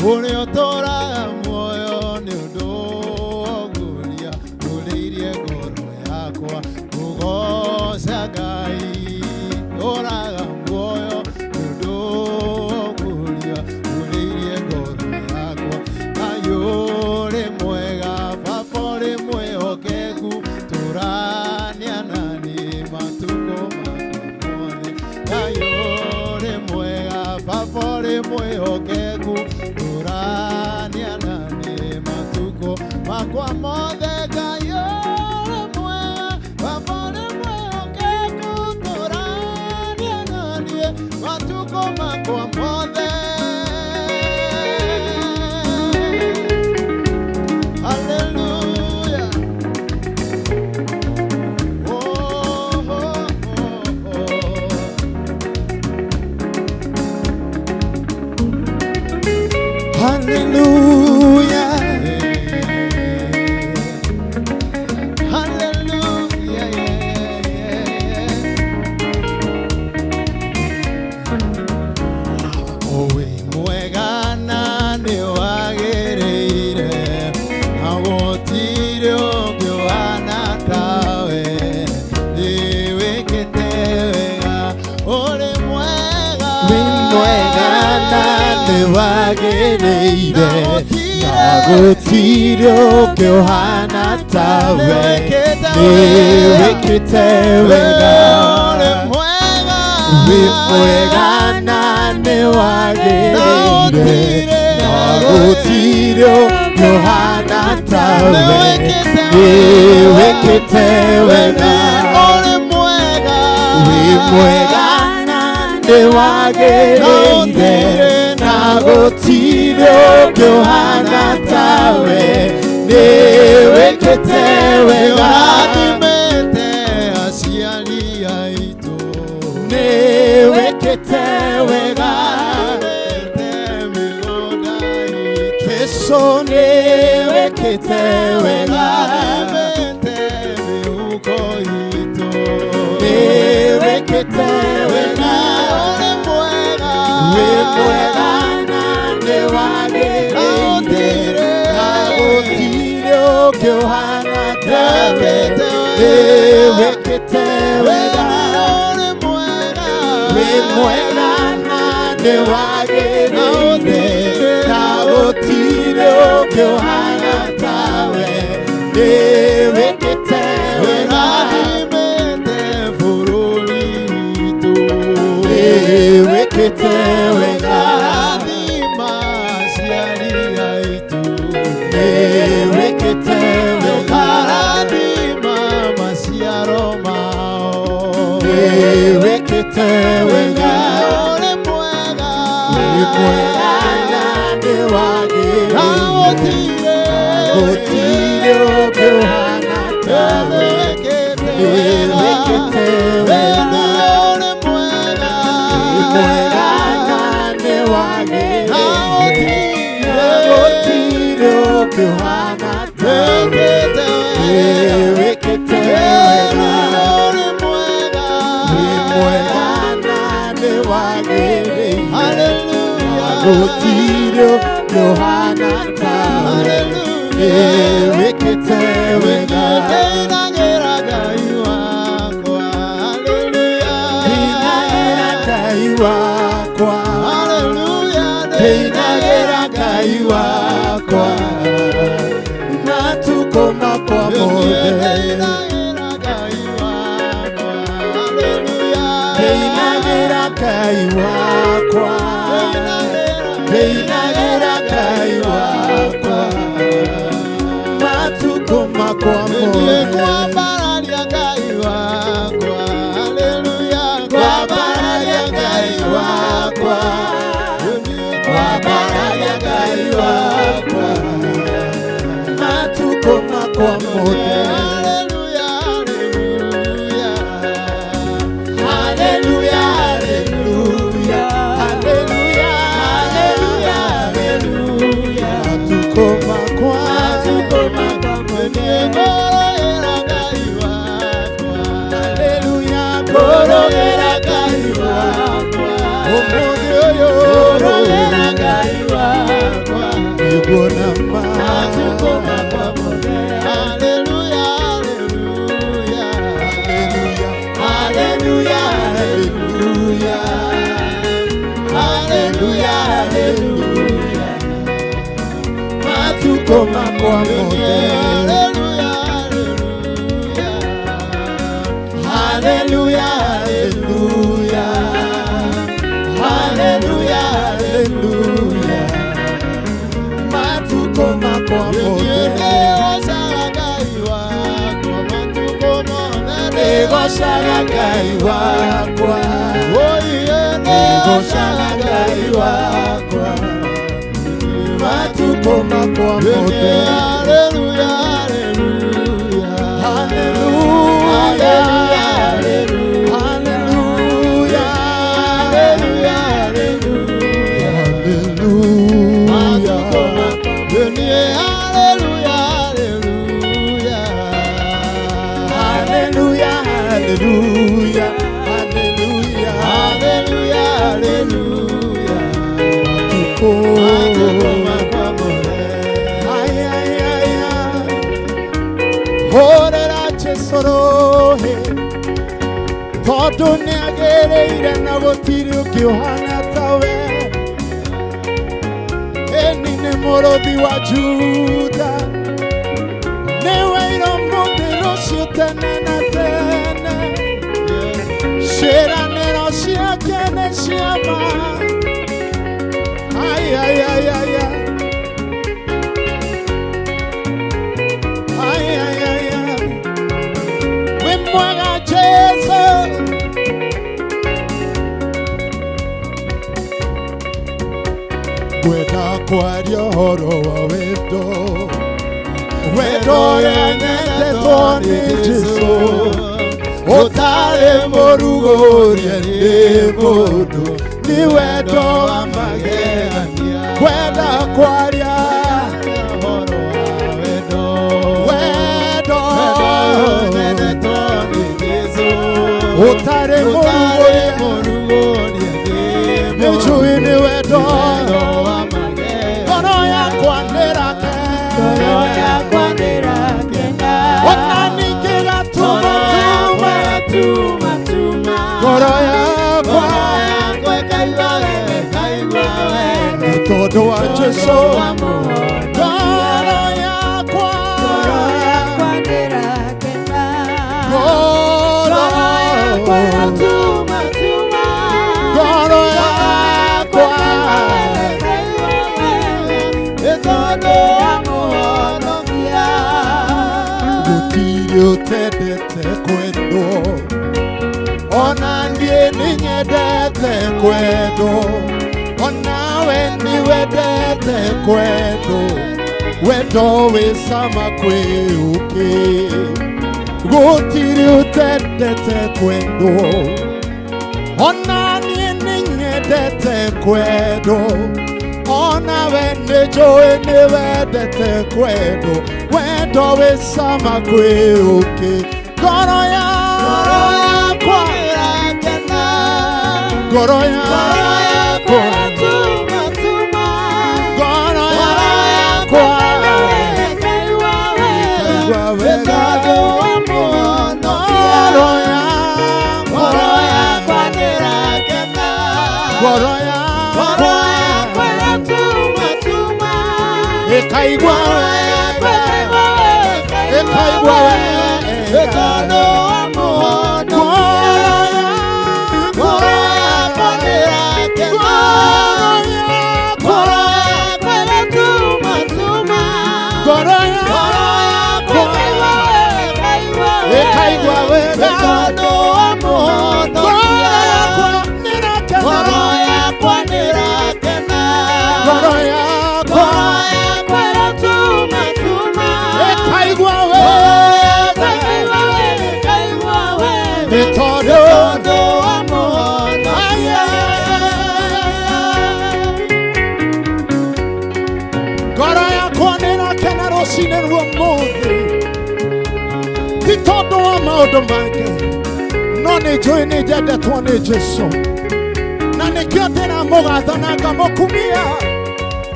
Uliotora moyo ni udogulia, ulirie ngoro yakwa kugoca Ngai. Oraga moyo ni udogulia, ulirie ngoro yakwa. Ayuri mwega, Baba uri mwihokeku, turania nani matuko makwa mothe. Ayuri mwega, Baba uri mwihokeku, turania nani matuko makwa mothe. Ngai uri mwega, Baba uri mwihokeku, turania nani matuko makwa mothe. Hallelujah. Oh, oh, oh, oh. Hallelujah. Hallelujah. Owe mwega na ni wagĩrĩire, na gũtirĩ ũngĩ ũhana tawe. Nĩ wĩkĩte wega, ũrĩ mwega. Wĩ mwega na nĩ wagĩrĩire, na gũtirĩ ũngĩ ũhana tawe. Nĩ wĩkĩte wega, ũrĩ mwega. Wĩ mwega na nĩ wagĩrĩire, na gũtirĩ ũngĩ ũhana tawe. Nĩ wĩkĩte wega, ũrĩ mwega. Wĩ mwega na nĩ wagĩrĩire, na gũtirĩ ũngĩ ũhana tawe. Nĩ wĩkĩte wega, ũrathimĩte aciari aitũ. Nĩ wĩkĩte wega, mĩgũnda itũ. Jesũ nĩ wĩkĩte wega, mĩhuko itũ. Nĩ wĩkĩte wega, ũrĩ mwega. Wĩ mwega na nĩ wagĩrĩire, na gũtirĩ ũngĩ ũhana tawe. Nĩ wĩkĩte wega, ũrĩ mwega. Wĩ mwega na nĩ wagĩrĩire, na gũtirĩ ũngĩ ũhana tawe. Nĩ wĩkĩte wega, ũrathimĩte bũrũri witũ. Nĩ wĩkĩte wega, ũrathima aciari aitũ. Nĩ wĩkĩte wega, ũrathima maciaro mao. Nĩ wĩkĩte wega, ũrĩ mwega. Wĩ mwega na nĩ wagĩrĩire, gũtirĩ ũngĩ ũhana tawe. Nĩ wĩkĩte wega, ũrĩ mwega. Wĩ mwega na nĩ wagĩrĩire, gũtirĩ ũngĩ ũhana tawe. Nĩ wĩkĩte wega, ũrĩ mwega. Wĩ mwega na nĩ wagĩrĩire, gũtirĩ ũngĩ ũhana tawe. Nĩ wĩkĩte wega, ndĩinagĩra Ngai wakwa. Hallelujah. Ndĩinagĩra Ngai wakwa. Hallelujah. Ndĩinagĩra Ngai wakwa, matukũ makwa mothe. Ndĩinagĩra Ngai wakwa. Hallelujah. Ndĩinagĩra Ngai wakwa. Ndĩinagĩra Ngai wakwa, matukũ makwa mothe. Ngwambararia Ngai wakwa. Hallelujah. Ngwambararia Ngai wakwa. Ngwambararia Ngai wakwa, matukũ makwa mothe. Hallelujah. Hallelujah. Hallelujah. Hallelujah. Hallelujah. Matukũ makwa mothe. Ngorogera Ngai wakwa. Hallelujah. Ngorogera Ngai wakwa. Ngorogera Ngai wakwa.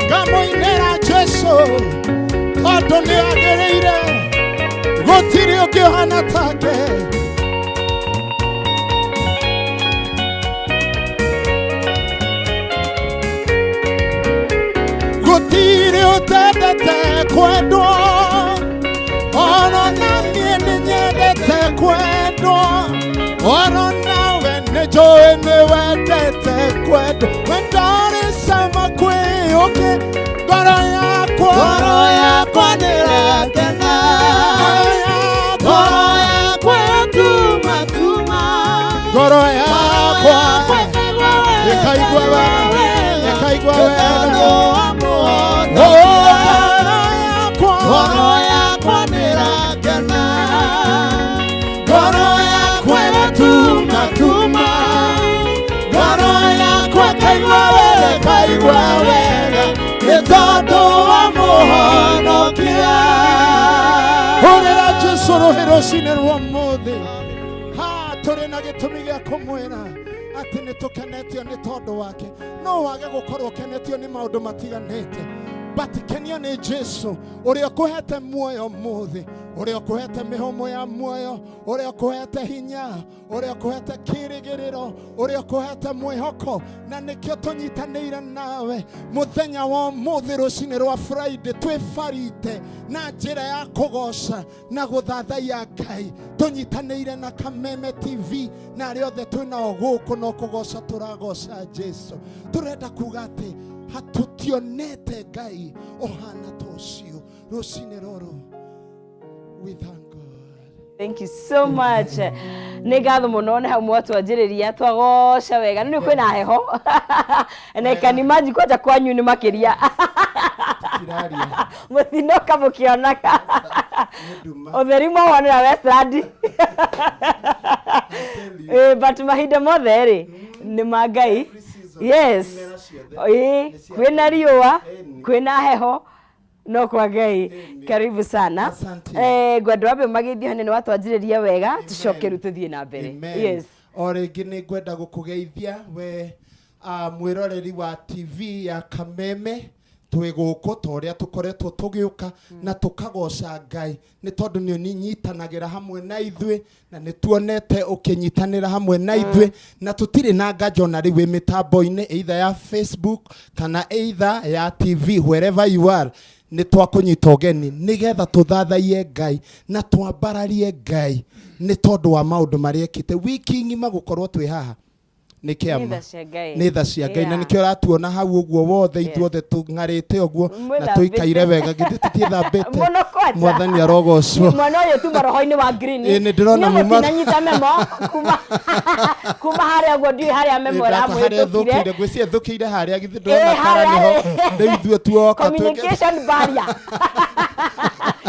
Gamo inera Jesu Jesu tondũ nĩ agĩrĩire gũtirĩ ũngĩ ũhana take gũtirĩ ũtendete kwendwo ono na niĩ nĩnyendete kwendwo ono nawe nĩnjũĩ nĩwendete kwendwo wendorĩ cama kwĩyũkĩ ngoro yakwa nĩrakena ngoro yakwa tumatuma ngoro yakwa ĩkaigua wega ngoro yakwa nĩrakena ngoro yakwa tumatuma ngoro yakwa kaigua wega nĩ tondũ wa mũhonokia hũrĩra Jesũ rũhĩ rũcinĩ rwa mũthĩ tũrĩ na gĩtũmi gĩa kũmwĩra atĩ nĩtũkenetio nĩ tondũ wake no wage gũkorwo ũkenetio nĩ maũndũ matiganĩte but kenio nĩ Jesũ ũrĩa ũkũhete muoyo mũthĩ ũrĩa ũkũhete mĩhũmũ ya muoyo ũrĩa ũkũhete hinya ũrĩa ũkũhete kĩrĩgĩrĩro ũrĩa ũkũhete mwĩhoko na nĩkĩo tũnyitanĩire nawe mũthenya wa ũmũthĩ rũcinĩ rwa Friday twĩbarite na njĩra ya kũgoca na gũthathaiya Ngai tũnyitanĩire na Kameme TV na arĩa othe twĩnao gũkũ no kũgoca tũragoca Jesũ tũrenda kuga atĩ hatutionete Ngai ohana tocio rũcinĩ rũrũ. We thank God. Thank you so much. Nĩngatho mũno nĩ hau mwatwanjĩrĩria twagoca wega nĩ kwĩna heho na kanimagine kwanja kwanyu nĩ makĩria mũthinoka mũkĩonaga ũtheri mwanĩra Westland but mahinda mothe rĩ nĩ ma Ngai. Yes. Kwĩna riũa kwĩna heho no kwa Ngai. Karibu sana. Ngwenda wambe magĩthio nĩ watwanjĩrĩria wega tucoke tũthiĩ na mbere. Yes. O rĩngĩ nĩ ngwenda gũkũgeithia we mwĩroreri wa TV ya Kameme twĩ gũkũ torĩa tũkoretwo tũgĩũka na tũkagoca Ngai nĩ tondũ nĩ ũnyitanagĩra hamwe na ithuĩ na nĩ tuonete ũkĩnyitanĩra hamwe na ithuĩ na tũtirĩ na nganja na rĩu mĩtambo-inĩ either ya Facebook kana either ya TV wherever you are nĩ twakũnyita ũgeni nĩgetha tũthathaiye Ngai na twambararie Ngai nĩ tondũ wa maũndũ marĩa ekĩte wiki ng'ima gũkorwo twĩ haha nĩ kĩama nĩ tha cia Ngai na nĩkĩo ũratuona hau ũguo wothe ithuothe tũng'arĩte ũguo na tũikaire wega githĩ tũtiĩthambĩte mwathani arogocwo mwana ũyũ tu maroho-inĩ wa green nĩ ndĩrona muma nyita memo kuma harĩa ũguo ndiũĩ harĩa memo ĩramwĩtũkire ngwĩciria thũkĩire harĩa githĩ ndĩrona kara nĩho rĩu ithuĩ tuoka communication barrier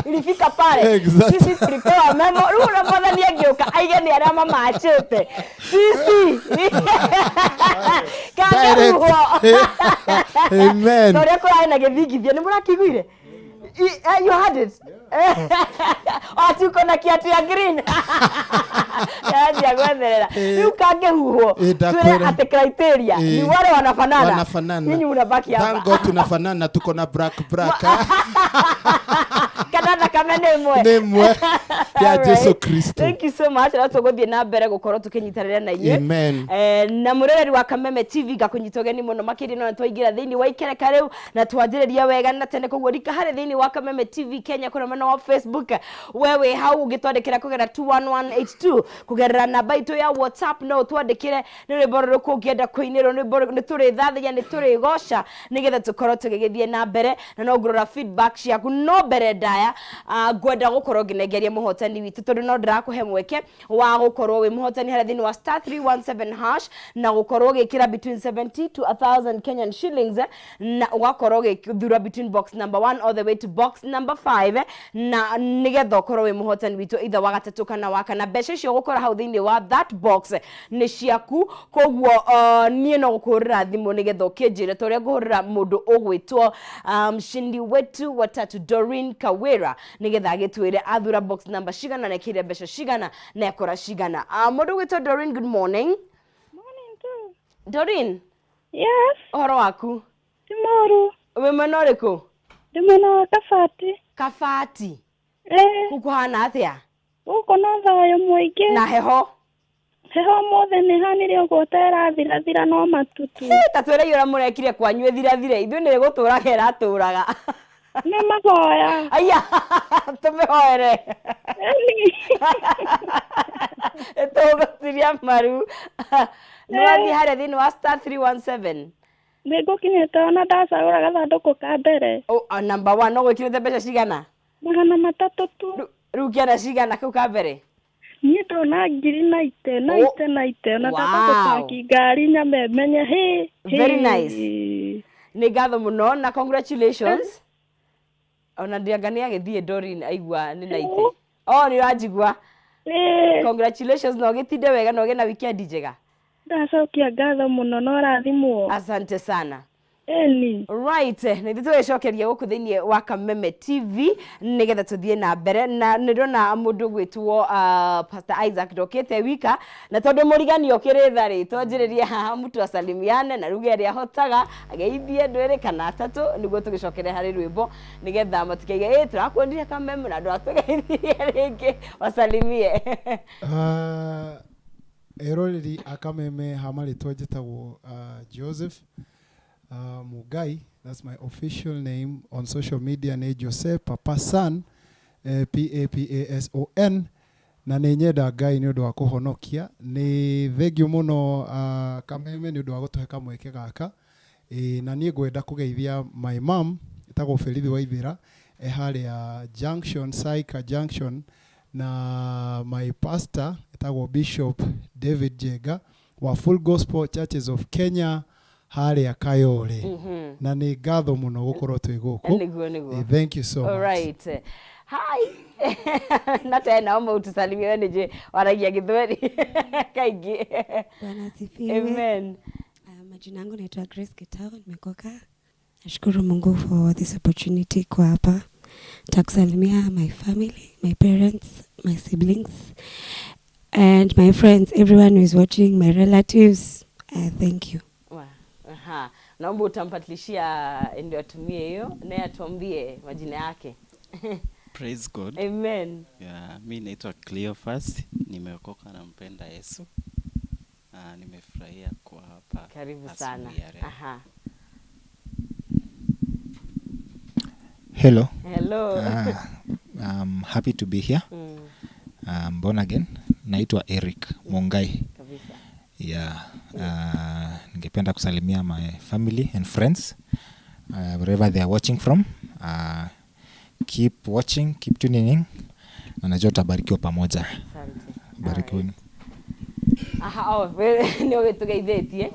ilifika pale sisi tulipewa memo rĩu mwathani angĩũka aige nĩ arĩa mamachĩte sisi amen tũrĩa kũrarĩ na gĩthingithia nĩ mũrakĩiguire you had it tuko na kiatu ya green yaanjia gwetherera rĩu kangĩhuhwo twĩre atĩ criteria ni wale wanafanana ninyi mnabaki hapa thank God tunafanana tuko na black kanana kama nemwe ya Jesu Kristo. Thank you so much na tũgũthiĩ na mbere gũkorwo tũkĩnyitanĩra na inyuĩ amen na mũrereri wa Kameme TV gakũnyita ũgeni mũno makĩria no twaingĩra thĩinĩ wa ikereka rĩu na twanjĩrĩria wega na tene koguo rika harĩ thĩinĩ wa Kameme TV Kenya kuna mwena wa Facebook wewe hau ũngĩtwandĩkĩra kũgerera 21182 kũgerera namba itũ ya WhatsApp no twandĩkĩre nĩ rwĩmbo rũrĩkũ ũngĩenda kũinĩrwo nĩ tũrĩthathia nĩ tũrĩgoca nĩgetha tũkorwo tũgĩgĩthiĩ na mbere na no ngũrora feedback ciaku no mbere ndaya ngwenda gũkorwo nginengeria mũhotani witũ tondũ no ndĩrakũhe mweke wa gũkorwo wĩ mũhotani harĩ thĩinĩ wa *317# na gũkorwo gĩkĩra between 70 to 1000 Kenyan shillings na ũgakorwo gĩthura between box number 1 all the way to box number 5 na nĩgetha ũkorwo wĩ mũhotani witũ either wa gatatũ kana wa kana mbeca icio gũkora hau thĩinĩ wa that box nĩ ciaku koguo niĩ no gũkũhũrĩra thimũ nĩgetha ũkĩnjĩre torĩa ngũhũrĩra mũndũ ũgwĩtwo mshindi wetu watatu Doreen Kawira nĩgetha agĩtwĩre athura box number cigana na kĩrĩa mbeca cigana na ekora cigana mũndũ ũgwĩtwo Doreen good morning. Morning too. Doreen. Yes. Ũhoro waku? Tomorrow. Wĩ mwena ũrĩkũ? Ndimona Kafati. Kafati. Kukuhana atia? Uko na thayo muingi. Na heho? Heho mothe ni hanire ugotera thira no matutu. Tatwere yura murekire kwanywe thira ithu ni gutura gera turaga. Ni mahoya. Aya, tumehoere. Etogotiria maru. Nwathi hare thini wa star 317. Nego kinyete ona ndacagura gathandũkũ ka mbere. Number 1 no gwikirite mbeca cigana? 300 tu. Riu kiana cigana kau ka mbere? Niĩ ndona 90 na tatũkũ ngari nyame menye he. Very nice. Nĩ ngatho muno na congratulations. Ona ndiangani agithie Dorin aigua ni 90. Ni rajigua. Congratulations no gitinde wega no gena weekend njega. Ndacokia ngatho muno no rathimwo. Asante sana. Right, nä thä tå gäcokeria gå kå thä inä wa Kameme TV nä getha tå thiä na mbere na nä ndona må ndå gwä two Pastor Isaac ndokä te wika na tondå må rigani å kä rä tha rä twanjä rä rie haha må tu asalimiane na ruge rä ahotaga ageithie ndwä rä kana atatå nä guo tå gä cokere harä rwä mbo nä getha matikaige tå rakwendire Kameme na ndå ratå geithie rä ngä wasalimie eroreri a Kameme hamarä twa njätagwo Joseph Mugai, that's my official name on social media, ni Joseph Papa San, Papason, na nä nyenda Ngai nä å ndå wa kå honokia nä thengio må no Kameme nä å ndå wa gå tå he kamweke gaka na niä ngwenda kå geithia my mom ĩtagwo Felithi Waithira harä a Junction Saika Junction na my pastor ĩtagwo Bishop David Jega wa Full Gospel Churches of Kenya harä a Kayole na nä ngatho må no gå korwo twä gå kå. Thank you so much. All right. Hi. Na tena umo utusalimia wewe nije waragia Githweri kaingi. Bwana asifiwe. Amen. Majina yangu naitwa Grace Kitao, nimekoka. Nashukuru Mungu for this opportunity kwa hapa. Takusalimia my family, my parents, my siblings and my friends, everyone who is watching, my relatives. Thank you. Naomba utampatilishia ndio atumie hiyo na atuambie majina yake. Praise God. Amen. Yeah, mimi naitwa Cleophas, nimeokoka na mpenda Yesu. Nimefurahia kwa hapa. Karibu sana. Hello. Hello. I'm happy to be here. I'm born again. Naitwa Eric Mungai. Kabisa. Yeah. Ningependa kusalimia my family and friends wherever they are watching from. Keep watching, keep tuning in. Na najua tutabarikiwa pamoja. Asante. Barikiwa. Ni ugetugeithĩtie.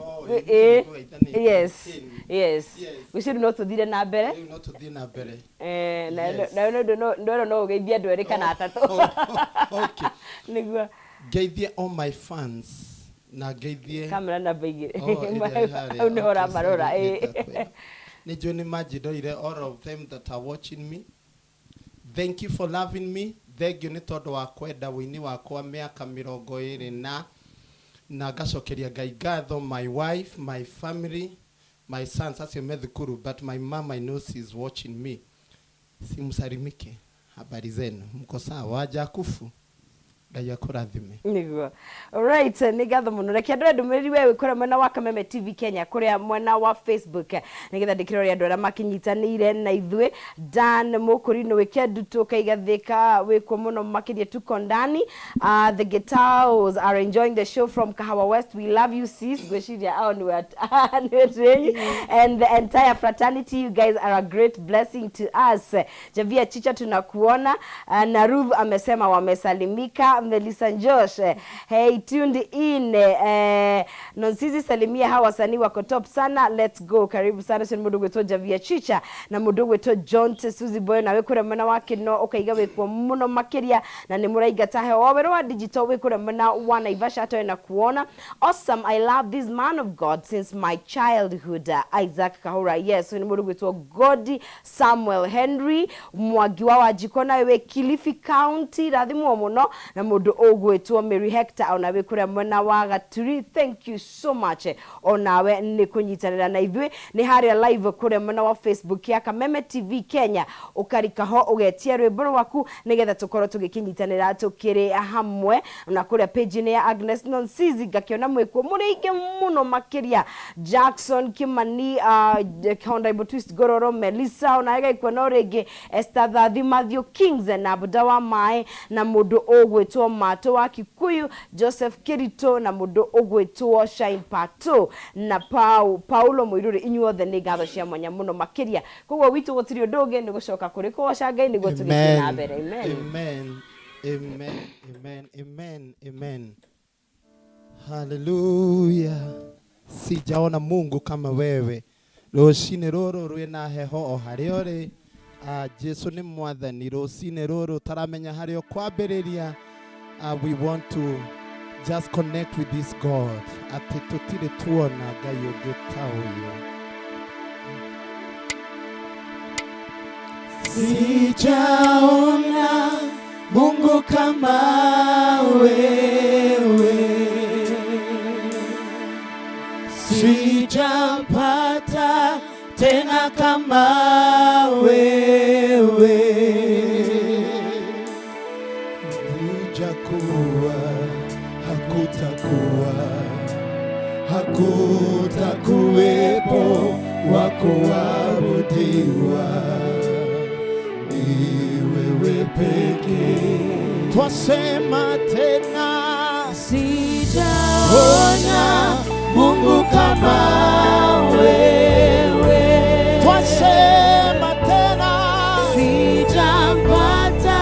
Yes. Wiciru no tuthire na mbere. No ugeithie andũ erĩ kana atatũ. Okay. Niguo. Geithie all my fans. Na geithie kamera namba igĩrĩ. Au nĩho ũramarora. Nĩ njũĩ nĩ manjĩndoire all of them that are watching me. Thank you for loving me. Thank you nĩ tondũ wa kwenda wĩini wakwa mĩaka 20 na ngacokeria Ngai ngatho, my wife, my family, my sons acio me thukuru, but my mom I know she is watching me. Simsalimike. Habari zenu. Mko sawa? Jakufu. Ngai akũrathime. Niguo. Alright, nĩ ngatho mũno. Reke andũ ndũmĩrĩri wewe kũrĩa mwena wa Kameme TV Kenya, kũrĩa mwena wa Facebook. Nĩgetha ndĩkĩrore andũ arĩa makinyitanĩire na ithuĩ. Dan Mũkũrinũ Weekend tukaigathĩka wĩkwo mũno makĩria tuko ndani. The Guitars are enjoying the show from Kahawa West. We love you sis. Gwĩciria ao nĩ and the entire fraternity, you guys are a great blessing to us. Javia Chicha tunakuona. Na Ruth amesema wamesalimika. Melissa Josh, hey, tuned in. Nonsizi salimia hawa wasanii wako top sana. Let's go. Karibu sana. Sio mudogo wetu Javia Chicha na mudogo wetu John Suzy Boy na wekura mwana wake no ukaiga wekwa muno makiria na ni muraiga tahe wabero wa digital wekura mwana wana Ivasha to na kuona. Awesome. I love this man of God since my childhood. Isaac Kahura. Yes, ni mudogo wetu Godi Samuel Henry Mwagiwa wa Jikona wewe Kilifi County radhimu muno na mundu ogwetwo Mary Hector onawe kuria mwena wa Gaturi. Thank you so much onawe ni kunyitanira na ithui ni haria live kuria mwena wa Facebook ya Kameme TV Kenya ukarika ho ugetia rwimbo rwaku nigetha tukorwo tugikinyitanira tukiri hamwe na kuria page ni ya Agnes Nonsizi gakiona mwikuo muriingi muno makiria Jackson Kimani Honorable Twist Gororo Melissa onaga ikuona rigi Esther Thathi Matthew Kings na Budawa Mae na mundu ogwetwo Mato wa Kikuyu Joseph Kirito na mundu ogwetwo Shine Pato na Paulo Muiruri inyuothe ni ngatho cia mwanya muno makiria kogwo witu gutiri ndungi ni gucoka kuri kuoca Ngai niguo tugithi na mbere. Amen. Amen. Amen. Amen. Amen. Amen. Hallelujah. Sijaona Mungu kama wewe. Rucini ruru rwina heho o haria uri. Jesu ni mwathani. Rucini ruru taramenya haria kwambiriria. We want to just connect with this God. Ati tutire tuona Ngai ungi ta uyu. Sijaona Mungu kama wewe, sijapata tena kama wewe, hujakuwa, hakutakuwepo wa kuabudiwa. Wewe pekee twasema tena, sijaona Mungu kama wewe. Twasema tena, sijapata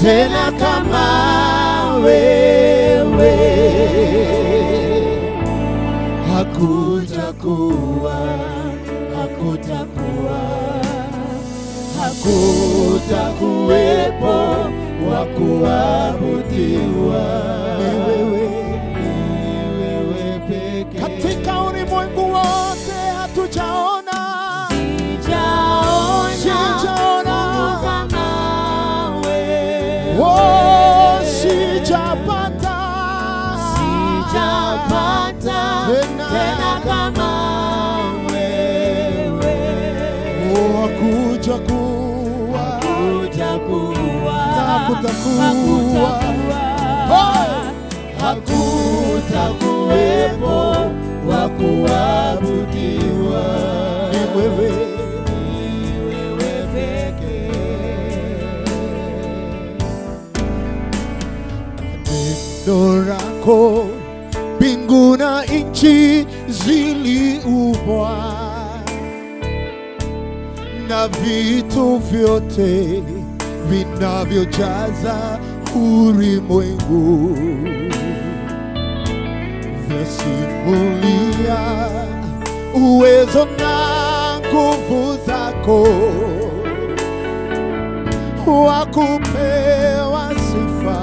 tena kama wewe. Hakutakuwa hakutakuwepo wa kuabudiwa. Wewe pekee. Katika ulimwengu wote hatujaona, sijaona kama wewe. Oh, sijapata tena kama wewe. Oh, hakutakuwepo wa kuabudiwa. Ni wewe pekee. Neno lako mbingu na nchi ziliumbwa na vitu vyote vinavyojaza ulimwengu vyasimulia uwezo na nguvu zako, wakupewa sifa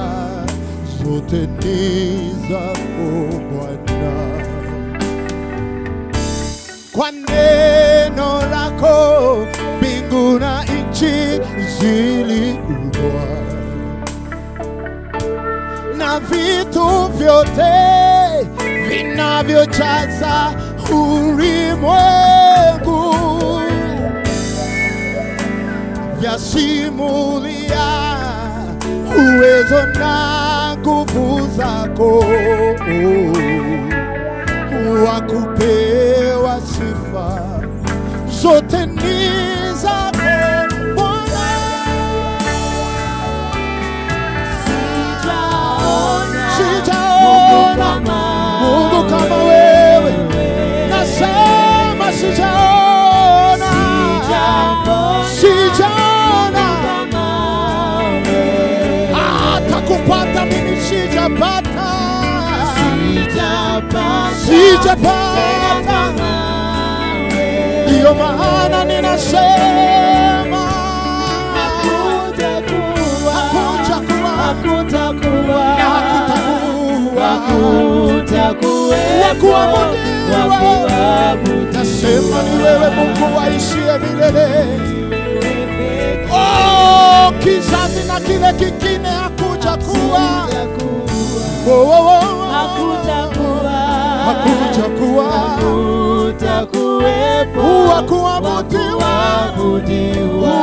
zote ni zako Bwana. Kwa neno lako mbingu na nchi ziliumbwa na vitu vyote vinavyojaza ulimwengu vyasimulia uwezo na nguvu zako, wakupewa sifa zote ni zako Bwana. Sijaona Mungu kama wewe, nasema sijaona hata kupata mimi sijapata ndiyo maana ninasema nasema ni wewe Mungu waishie milele. Oh, kizazi na kile kingine hakuja kuwa hakutakuwa, wa kuabudiwa,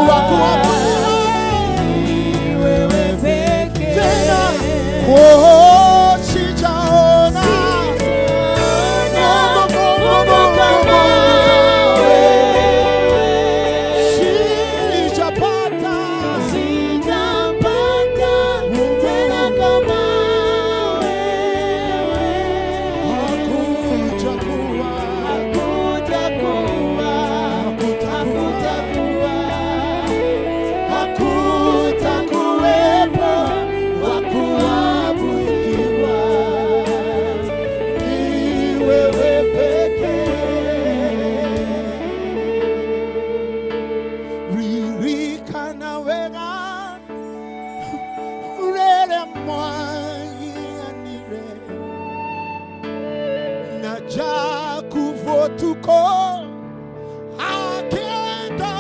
wa kuabudiwa wewe pekee. Tena sijaona tuko akenda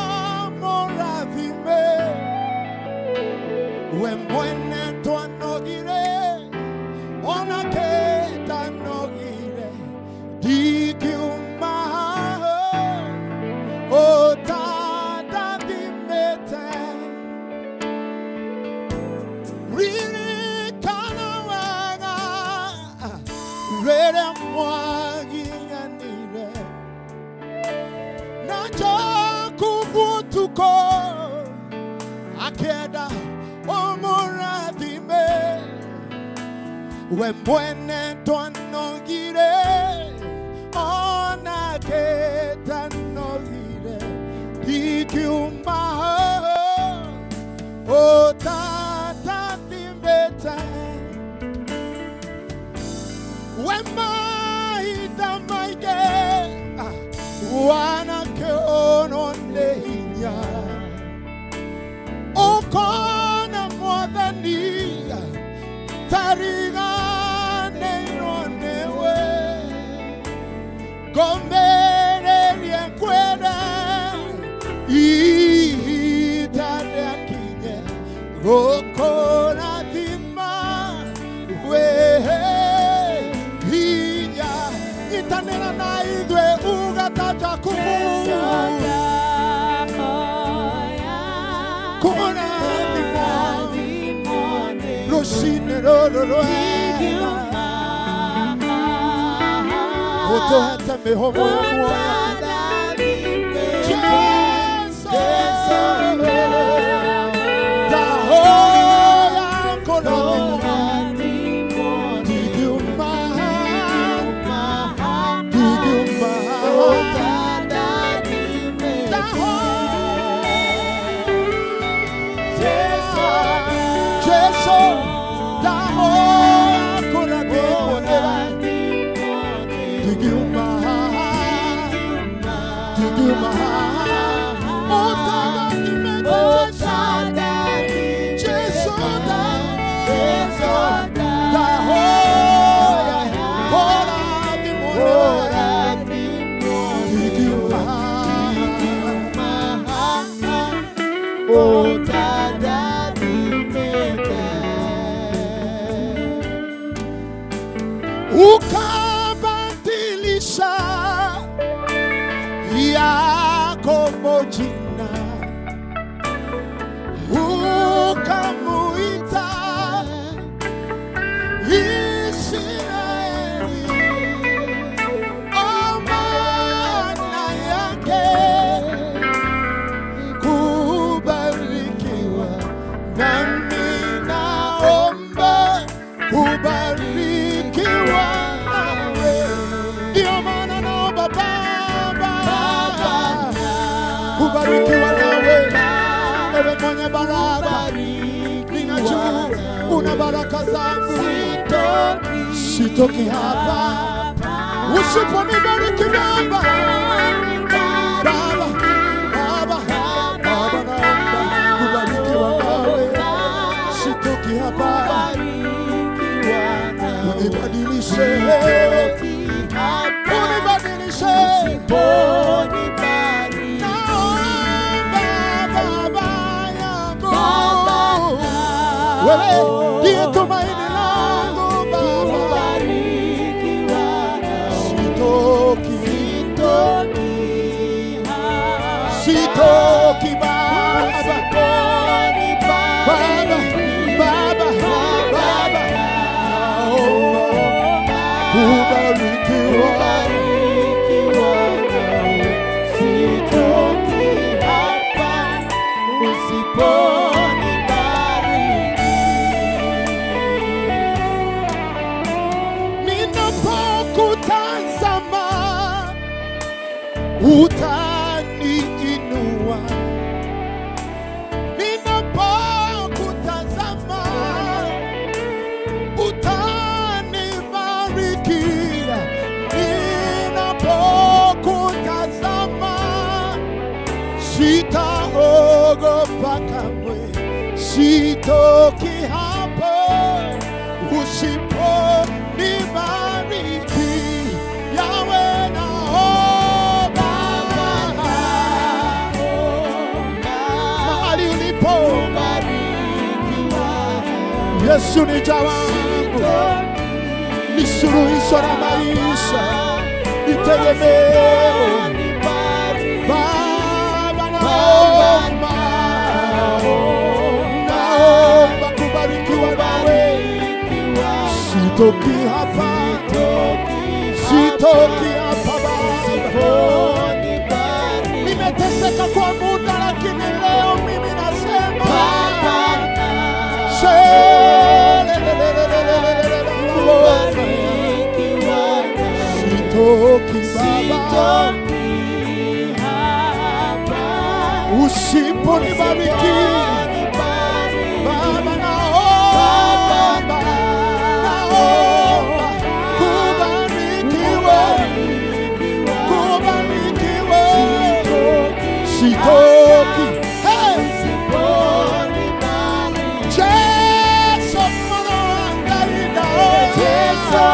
morathime we mwene twanogire ona kenda nogire dikiuma o tata dimete riri kana waga rere mwagi kuvutuko akeda omoradime we mwene twanogire ona keda nogire dikiuma o tata dimeta we maida maige wana keono nehinya okona mwathani tariga neironewe gomererie kwenda itare akinye gokora thima wehe hinya itanena na idwe ugataja kumona rosine roro oto hata mehomo ukabadilisha yako mojina ukamuita Israeli maana yake kubarikiwa, nami naomba kubarikiwa nawe. Ndio maana naomba Baba kubarikiwa nawe, ewe mwenye baraka. Ninajua una baraka zangu, sitoki hapa usiponibariki Baba. Baba, naomba kubarikiwa nawe, sitoki hapa, unibadilishe, wewe ndiye tumaini usiponibariki. Ninapokutazama utaniinua, ninapokutazama utanibarikia, ninapokutazama sitaogopa kamwe, sitoki hapo usiponibariki. Yawe naomba mahali ulipo, Yesu ni jawabu, ni suluhisho la maisha, ni tegemeo. Baba naomba kubarikiwa nawe, sitoki hapa, sitoki hapa Baba. Nimeteseka kwa muda, lakini leo mimi nasema sitoki Baba, usiponibariki Baba, naomba kubarikiwa, sitoki. Yesu mwana wangaida, Yesu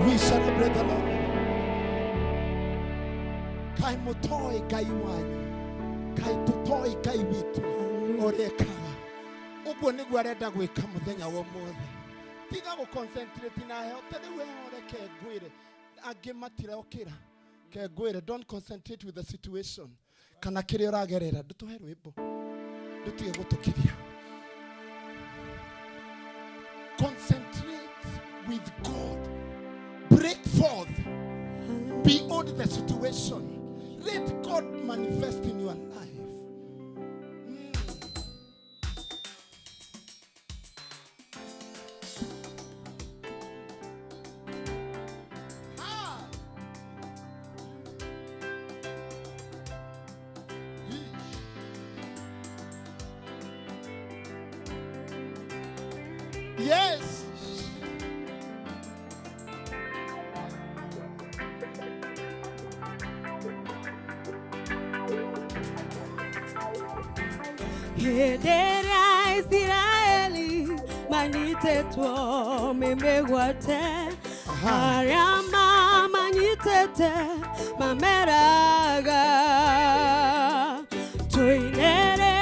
we celebrate the Lord. Kai mutoi kai wanyu, kai tutoi kai witu orekaga. Uguo niguo arenda gwika muthenya wa mothe. Tiga go concentrate na health, we oreke gwire angi matira okira ke gwire. Don't concentrate with the situation kana kiri uragerera. Ndutuhe rwimbo ndutige gutukiria. Concentrate with God. Break forth beyond the situation. Let God manifest in your life. Yes. Hedera Israeli maniteto memegwate Harama manitete mameraga Tuinere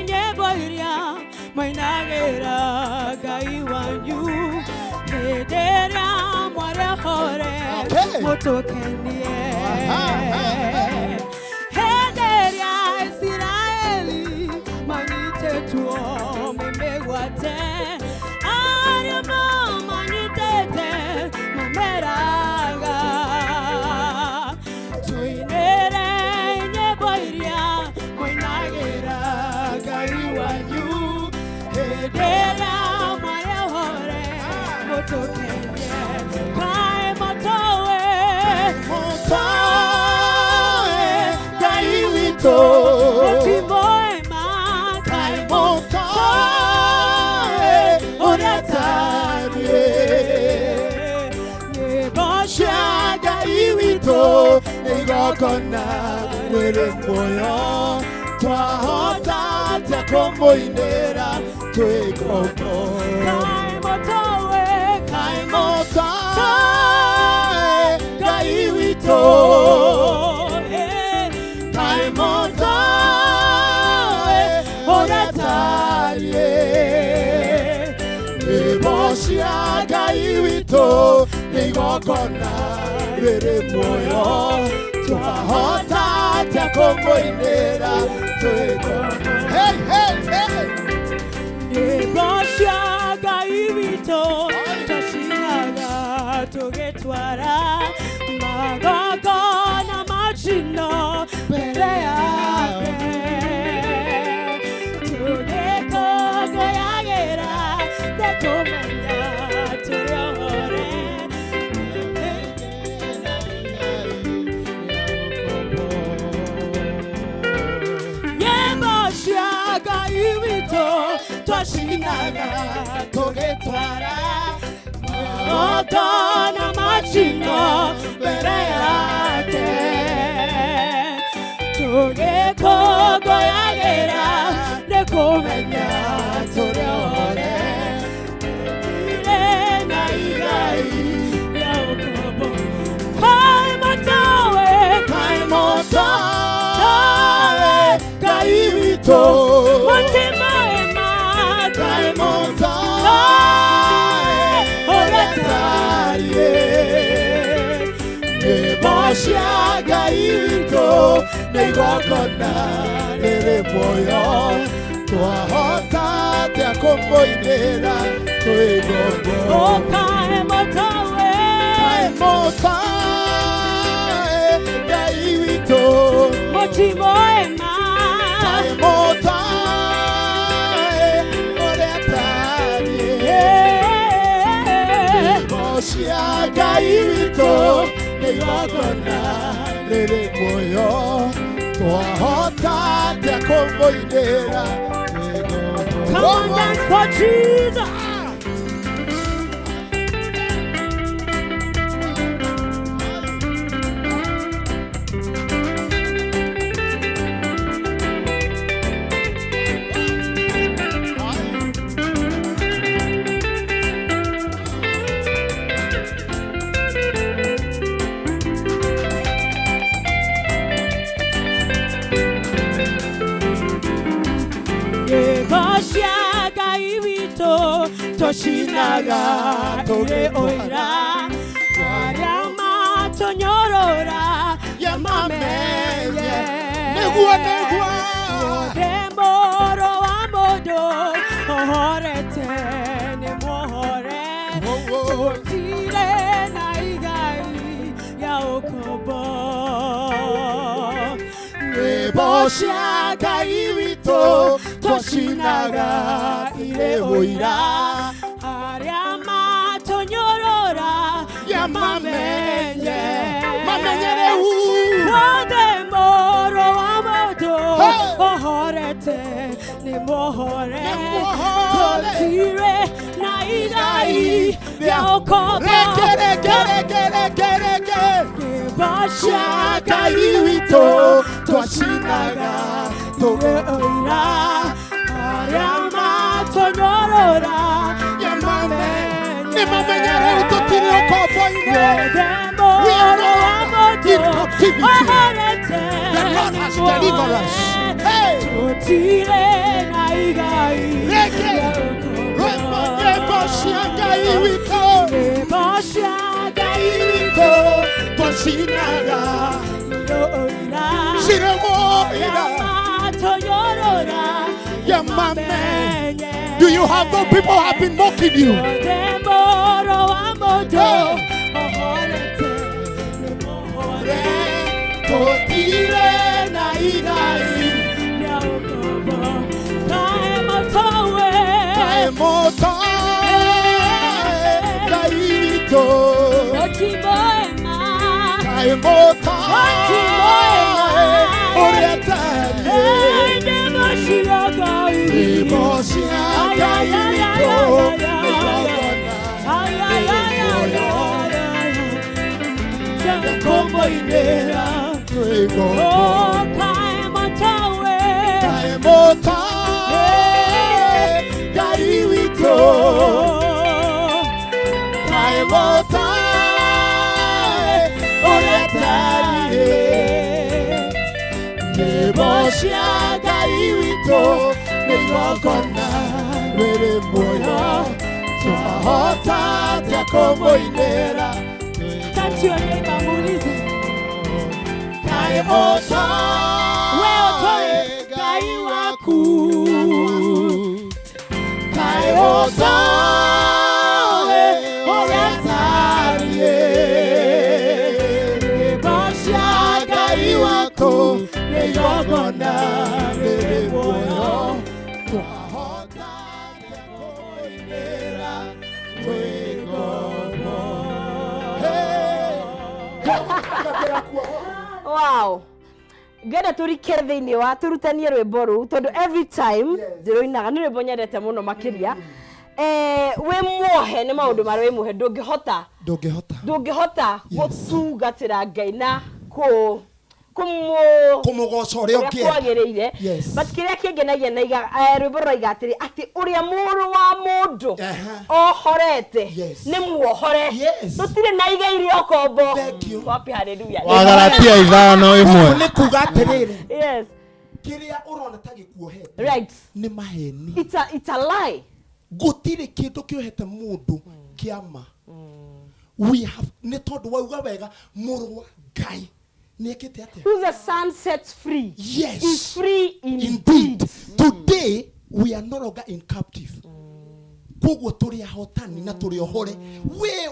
neboiria mainagera gaiwanyu Hedera mwarehore motokenie tuo memegwate Arama manitete mameraga Tuinere nyeboiria moinagera gaiwa igokona riri muoyo twahota atĩa kũmũinĩra twĩ ngombo kaĩ mũtawe Ngai witũ kaĩ mũtawe ũrĩa tariĩ nyĩmbo cia Ngai witũ nĩ igongona rĩrĩ muoyo twahota atĩa kũmũinĩra twĩ ngombo nyĩmbo cia Ngai witũ twacinaga tũgĩtwara magongona macino mbere yake tũgĩkũngũyagĩra na kũmenya tũrĩ ohore nyĩmbo cia Ngai witũ twacinaga tũgĩtwara magongona macino mbere yake tũgĩkũngũyagĩra nĩ kũmenya tũrĩ ohore tũtirĩ na igai rĩa ũkombo kaĩ mũtawe Ngai witũ mũtima wĩma kaĩ mũtawe ũrĩa tariĩ nyĩmbo cia Ngai witũ nĩ igongona rĩrĩ muoyo twahota atĩa kũmũinĩra twĩ ngombo kaĩ mũtawe Ngai witũ mũtima wĩma kaĩ mũtawe ũrĩa tariĩ nyĩmbo cia Ngai witũ nĩ igongona rĩrĩ muoyo twahota atĩa kũmũinĩra twĩ ngombo Come on, dance for Jesus. Toshinaga tũrĩ ũira arĩa matũnyorora ya mamenye nĩguo wothe mũrũ wa mũndũ ohorete nĩ muohore tũtirĩ na igai rĩa ũkombo nyĩmbo cia Ngai witũ twacinaga irĩ ũira arĩa matũnyorora ya mamenye rĩu wothe mũrũ wa mũndũ ohorete nĩ muohore tũtirĩ na igai rĩa ũkombo nyĩmbo cia Ngai witũ twacinaga tũrĩ ũira arĩa matũnyorora ya mamenye rĩu tũtirĩ ũkombo-inĩ we are not in captivity the Lord has delivered us tũtirĩ na igai nyĩmbo cia Ngai witũ twacinaga cirĩ ũira ya mamenye do you have those people who have been mocking you tũtirĩ na igai rĩa ũkombo kaĩ mũtawe Ngai witũ kaĩ mũtawe ũrĩa tariĩ nyĩmbo cia Ngai witũ kũmũinĩra Touch your neighbor, muulize. Kae moto, wewe toe kai waku. Kae moto, oyatarie. Nebosha kai wako, negogona bebe moyo. Twahota tekoinera, wegogo. Wow. Gada turikere thiini wa turutanie rwimbo ru tondu every time ndiroinaga ni rwimbo nyendete muno makiria we muohe ni maundu mara we muohe ndungihota gutungatira Ngai na kumugoca uria kwagiriire but kiria kingenagia na iga rwimbo rwaiga atiri ati uria muru wa mundu ohorete ni muohore tutire na iga irio kombo wapi haleluya wagaratia ithano imwe ni kuga atiriri kiria urona tagikuohete right ni maheni it's a lie gutire kindu kiohete mundu kiama we have ni tondu wauga wega muru wa Ngai. Who the sun sets free is free indeed. Today we are no longer in captive. Koguo turi ahotani na turi ohore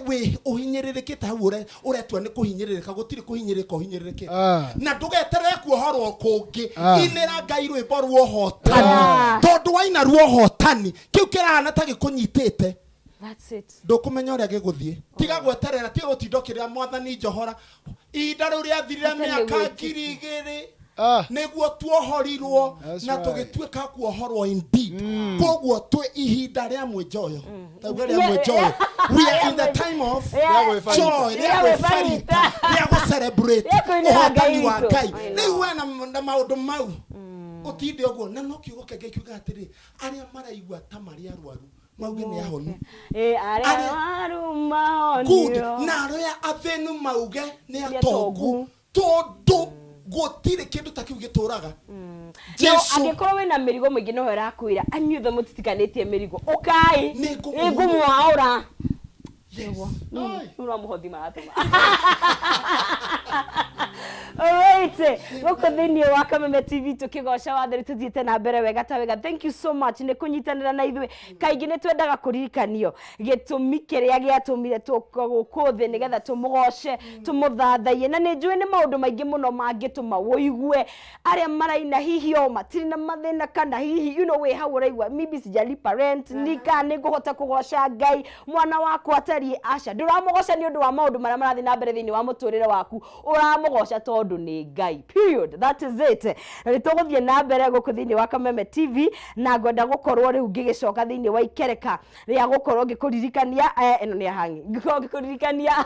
we uhinyiririkite hau uretwa ni kuhinyiririka gutiri kuhinyiririka uhinyiririkite na ndugeterere kuohorwo kungi inira Ngai rwimbo ruohotani tondu waina ruohotani kiu kirahana ta gikunyitite. That's it. Dokumenya uria giguthie tiga gweterera tiga gutindokirira mwathani Johora ihinda riu riathirire miaka 2000 niguo tuohorirwo na tugituika kuohorwo indeed koguo twi ihinda ria mwenjoyo tauga ria mwenjoyo we are in the time of joy ria celebrate uhotani wa Ngai riu na maundu mau utinde uguo na no kiugo kenge kiuga atiri aria maraigua ta mari arwaru mauge ni ahoni aria mahoni good na ria athenu mauge ni atongu tondu gutire kindu ta kiu gituraga Jesu agikorwo wina mirigo mwingi no herakwira anyuthe mutitikanĩtie mirigo ukai ngumwaura yewo nura muhothi maratuma alright goko thini wa Kameme TV tukigoca watheri tuthiite na mbere wega ta wega. Thank you so much ni kunyitanira na ithuĩ kaingĩ nĩ twendaga kũririkanio gĩtũmi kĩrĩa gĩatũmire tũgũkũthĩ nĩgetha tũmũgoce tũmũthathaiye na nĩ njũĩ nĩ maũndũ maingĩ mũno mangĩtũma wũigue arĩa maraina hihi o matirĩ na mathĩna kana hihi you know we hau ũraigua maybe sijalipa rent nika nĩngũhota kũgoca Ngai mwana wakwa atariĩ aca ndũramũgoca nĩ ũndũ wa maũndũ marĩa marathiĩ na mbere thĩinĩ wa mũtũrĩre waku ũramũgoca tondũ nĩ Ngai period. That is it. Na nĩtũgũthiĩ na mbere gũkũ thĩinĩ wa Kameme TV na ngwenda gũkorwo rĩu ngĩgĩcoka thĩinĩ wa ikereka rĩa gũkorwo ngĩkũririkania ĩno nĩ hangi ngĩkorwo ngĩkũririkania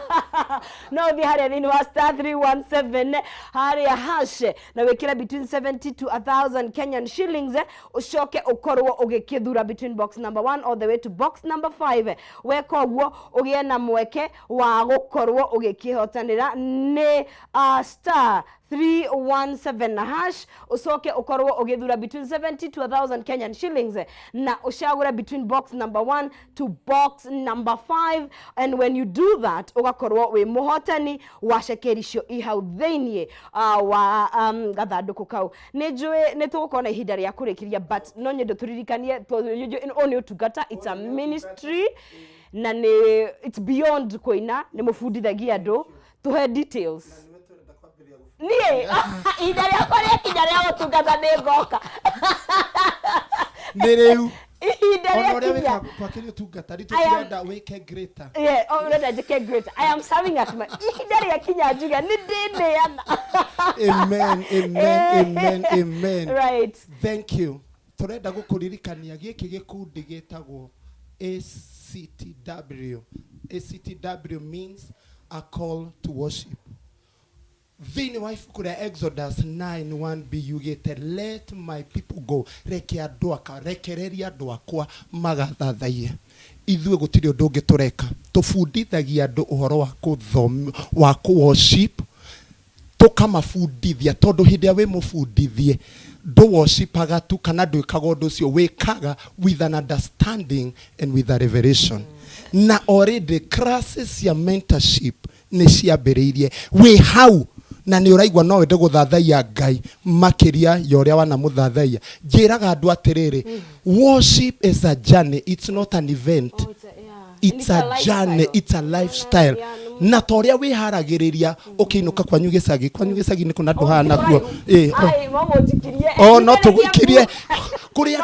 no thiĩ harĩa thĩinĩ wa *317 harĩa hash na wĩkĩre between 70 to 1000 Kenyan shillings ucoke ũkorwo ũgĩkĩthura between box number 1 all the way to box number 5 weka ũguo ũgĩe na mweke wa gũkorwo ũgĩkĩhotanĩra nĩ star 317 hash usoke ukorwo ugithura between 70 to 1000 Kenyan shillings na ushagura between box number 1 to box number 5 and when you do that ugakorwo we muhotani wa shekericio ihau theinie wa gathanduku kau nĩnjũĩ nĩtũgũkorwo na ihinda rĩa kũrĩkĩria but no nyendo turirikanie only utungata it's a ministry na it's beyond kuina nĩ mũbundithagia andũ tuhe details nie ihinda rĩakwa rĩakinya rĩa gũtungata nĩngoka nĩ rĩu ihinda rĩakinya twakĩrio tungata rĩtũkĩrenda wĩke greater urenda njĩke greater I am serving at my ihinda rĩakinya njuge nĩ ndĩneana amen right thank you tũrenda gũkũririkania gĩkĩ gĩkundi gĩtagwo ACTW means a call to worship. thini wa ibuku rĩa Exodus 9:1b yugĩte let my people go, rekereria andũ akwa magathathaie. Ithuĩ gũtirĩ ũndũ ũngĩ tũreka, tũbundithagia andũ ũhoro wa worship, tũkamabundithia tondũ hĩndĩ ĩrĩa wĩ mũbundithie ndũ worshipaga tu kana ndwĩkaga ũndũ ũcio, wĩkaga with an understanding and with a revelation. Na already classes ya mentorship nĩ ciambĩrĩirie wĩ hau, na nĩ ũraigua no wende gũthathaia Ngai makĩria ya ũrĩa wanamũthathaia. Njĩraga andũ atĩrĩrĩ, worship is a journey, it's not an event. It's a journey, it's a lifestyle. Na ta ũrĩa wĩharagĩrĩria ũkĩinũka kwanyu gĩcagi nĩ kuna andũ haha naguo. No tũgũikirie kũrĩa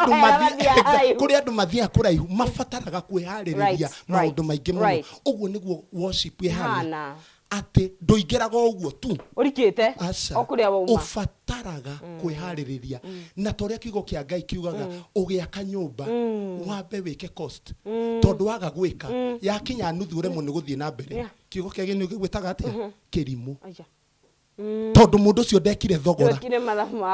andũ mathiaga kũraihu mabataraga kwĩharĩrĩria maũndũ maingĩ mũno. Ũguo nĩguo worship ĩhana. Ati ndoingĩraga ũguo tu urikite okuria wauma ufataraga kwĩharĩrĩria na torĩa kiugo kĩa Ngai kiugaga ũgĩaka nyũmba wambe wĩke cost tondũ waga gwĩka yakinya nuthu ũremwo nĩ gũthiĩ na mbere. Kiugo kĩa Ngai gwĩtaga atĩa kĩrimũ tondũ mũndũ ũcio ndekire thogora.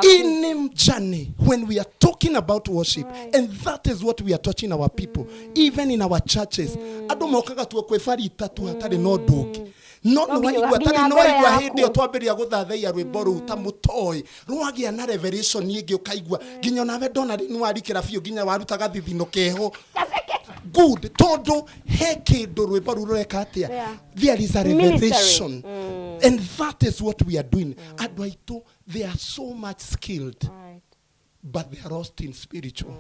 In journey when we are talking about worship, and that is what we are touching our people even in our churches. Andũ mokaga tu kwĩbarita tu hatarĩ no ndũngĩ. No waigua tani no waigua hĩndĩ ĩyo twambĩrĩria gũthathaia rwĩmbo rũu ta mũtoĩ rwagĩa na revelation nyingĩ ũkaigua nginya nawe ndona nĩ warikĩra biũ nginya warutaga thithino keho good tondũ he kĩndũ rwĩmbo rũu rũreka atĩa. There is a revelation and that is what we are doing. Andũ aitũ they are so much skilled but they are lost in spiritual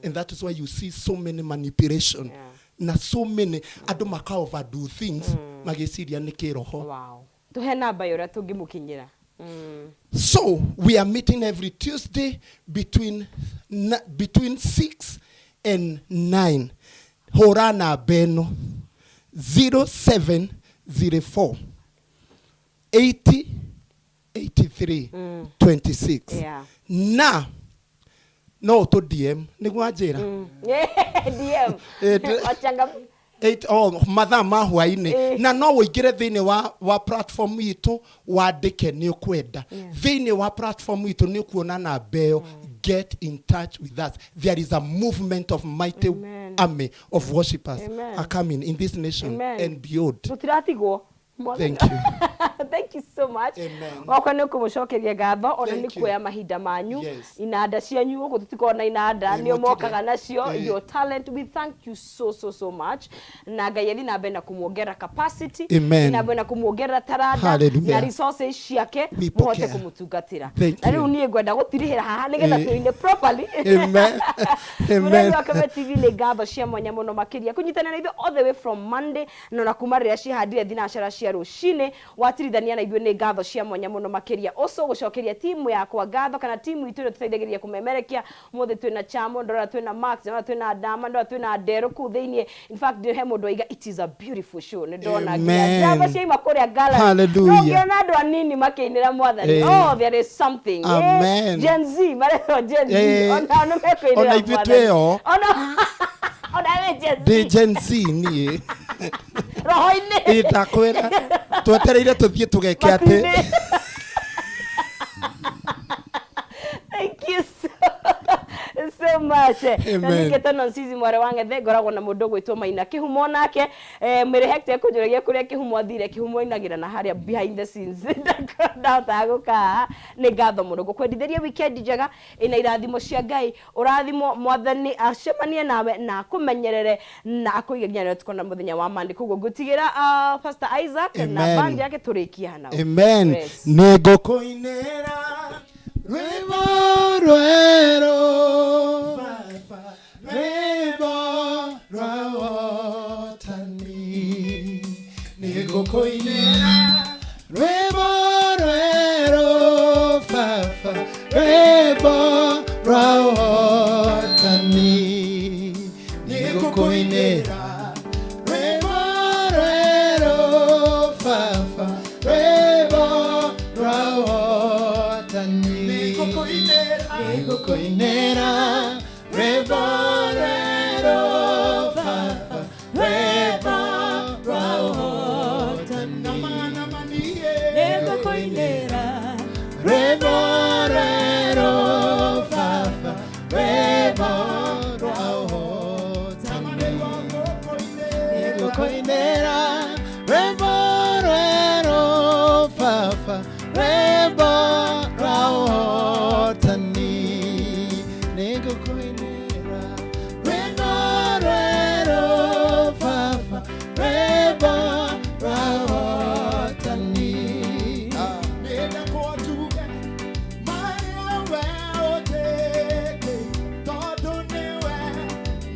and that is why you see so many manipulation. Na so many andũ maka overdo things magĩciria nĩ kĩroho. Wow. Tuhe namba yora tũngĩmũkinyĩra. So we are meeting every Tuesday between 6 and 9. Hora namba ĩno 0704 80 83 26. Na no to DM nĩguo anjĩra DM wachanga mathaa ma hwainĩ na no ũingĩre thĩinĩ wa platform itũ wandĩke nĩ ũkwenda. Thĩinĩ wa platform itũ nĩ ũkuona namba ĩyo. Get in touch with us. There is a movement of mighty army of worshippers are coming in this nation and beyond. Thank you. Thank you so much. Amen. Wako nĩ kũmũcokeria ngatho ona nĩ kuoya mahinda manyu inanda cianyu gũkũ tũtikona na inanda nĩ mokaga nacio your talent. We thank you so much. Na Ngai eli na bena kumuongera capacity na bena kumuongera taranda na resources ciake muhote kumutungatira. Na rĩu niĩ ngwenda gũtirihĩra haha nĩgetha tuine properly. Amen. Amen. Wakame TV nĩ ngatho cia mwanya mũno makĩria kũnyitana na ithuĩ all the way from Monday na kuma rĩrĩa cihandire thinacara cia rũcinĩ watirithania na ithuĩ nĩ ngatho cia mwanya mũno makĩria. Oso gũcokeria timu yakwa ngatho kana timu itũ ĩrĩa tũteithagĩrĩria kũmemerekia. Mũthĩ twĩna Chamo, ndora twĩna Max, ndora twĩna Dama, ndora twĩna Ndero kũu thĩinĩ. In fact he mũndũ aiga it is a beautiful show. Nĩ ndona nginya ciaima kũrĩa gallery. No ngĩona andũ anini makĩinĩra mwathani. Oh there is something. Gen Z marero Gen Z ona no mekũinĩra mwathani. Ona ithuĩ twĩyo ona Gen Z niĩ roho-inĩ itakwĩra twetereire tũthiĩ tũgeke atĩ. Thank you so much. Na niketa non sisi mware wange the ngoragwo na mũndũ gwĩtwo Maina Kĩhumo nake mwĩrĩ hector kũnjũragia kũrĩa Kĩhumo athire. Kĩhumo inagira na harĩa behind the scenes ndahota gũka. Nĩ ngatho mũno gũkwendithĩria weekend njega ina irathimo cia Ngai. Ũrathimo mwathani acemanie nawe na kũmenyerere na akũige nginya tukona mũthenya wa Monday. Koguo ngũtigĩra Pastor Isaac na band yake tũrĩkia nao. Amen. Nĩ ngũkũinĩra rwĩmbo rwerũ rwĩmbo rwa wotani. Nĩ ngũkũinĩra rwĩmbo rwerũ baba rwĩmbo rwa wotani. Nĩ ngũkũinĩra rwĩmbo rwerũ baba rwĩmbo rwa wotani. Nĩngũkũinĩra rwĩmbo rwerũ baba rwĩmbo rwa wotani. Nĩngũkũinĩra nigukoinera rwimbo rwero baba rwimbo rwa ũhotani nigukoinera rwimbo rwero baba rwimbo rwa ũhotani nenda kũnjuge mawe ũtĩkĩ tondũ nĩwe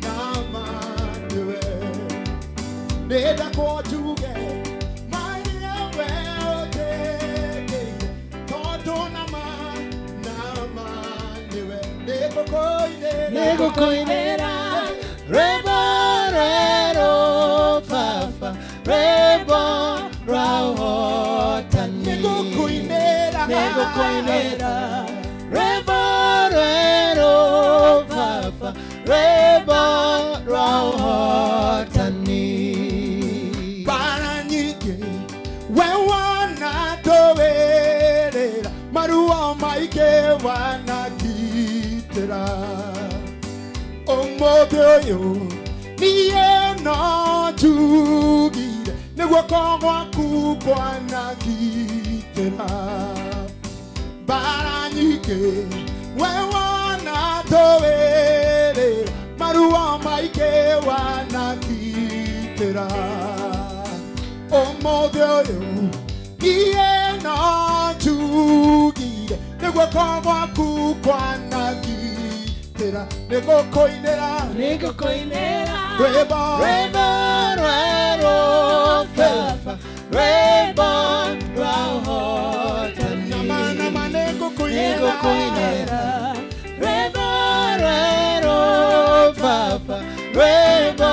nama nĩwe nenda kũnjuge mawe ũtĩkĩ tondũ nama nĩwe nĩgũkũinĩra rwĩmbo rwerũ baba rwĩmbo rwa ũhotani nĩgũkũinĩra rwĩmbo rwerũ baba rwĩmbo rwa ũhotani bara nyingĩ we wanatũwĩrĩra maruo maingĩ wanagitĩra ũmũthĩ ũyũ niĩ no njugire nĩguo gwaku kwanagitĩra bara nyingĩ we wanatũwĩrĩra maruo maingĩ wanagitĩra ũmũthĩ ũyũ niĩ no njugire nĩguo gwaku kwanagitĩra nĩgũkũinĩra rwĩmbo rwerũ baba rwĩmbo rwa ũhotani nama nĩgũkũinĩra rwĩmbo rwerũ baba rwĩmbo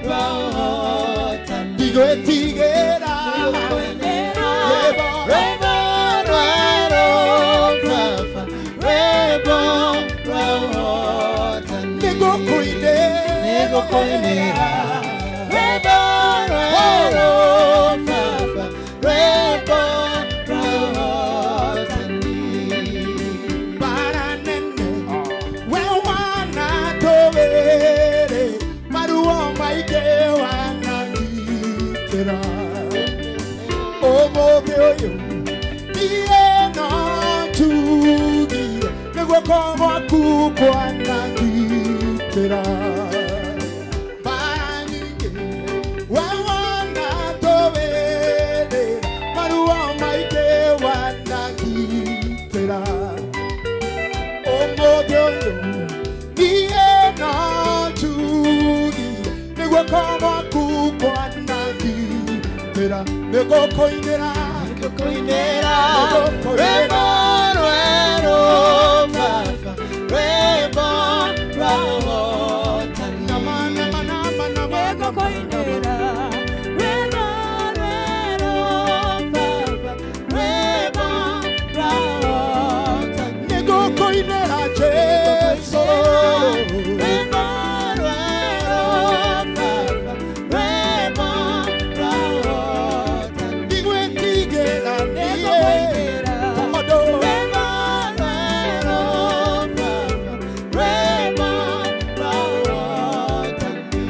rwa ũhotani ndigwĩtigĩra rwĩmbo rwerũ baba rwĩmbo rwa ũhotani nĩgũkũinĩra rwĩmbo rwerũ baba rwĩmbo rwa ũhotani bara nene we wanatũwĩrĩra maruo maingĩ wanagitĩra ũmũthĩ ũyũ niĩ no njugire nĩguo gwaku kwanagitĩra bara nyingĩ we wanatũwĩrĩra maruo maingĩ wanagitĩra ũmũthĩ ũyũ niĩ no njugire nĩguo gwaku kwanagitĩra nĩgũkũinĩra rwĩmbo rwerũ baba rwĩmbo rwa ũhotani nĩgũkũinĩra rwĩmbo rwerũ baba rwĩmbo rwa ũhotani nĩgũkũinĩra Jesũ rwĩmbo rwerũ baba rwĩmbo rwa ũhotani ndigwĩtigĩra tondũ rwĩmbo rwerũ baba rwĩmbo rwa ũhotani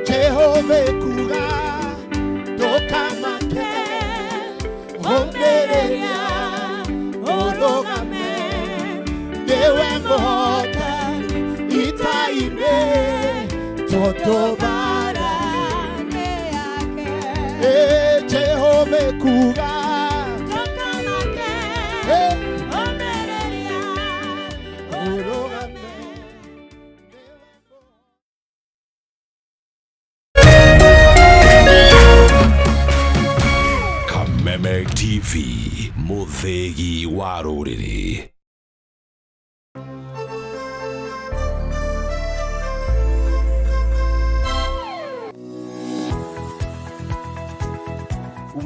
Jehova kuga ndukamake ongereria urugame niwe mũhotani ita-inĩ tondũ bara nĩ yake Jehova kuga ndukamake ongereria urugame Kameme TV, mũthĩgi wa rũrĩrĩ.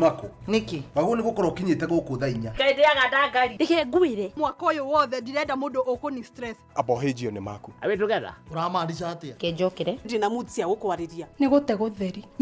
mako niki wagu nĩ gũkorwo kinyĩte gũkũ thaa 4 kaendeaga ndangari ndike nguire mwaka ũyũ wothe ndirenda mũndũ ũkũni stress abohĩnjio nĩ maku ũramaanisha atĩa kenjokire ndina mood cia gũkwarĩria nĩ gũte gũtheri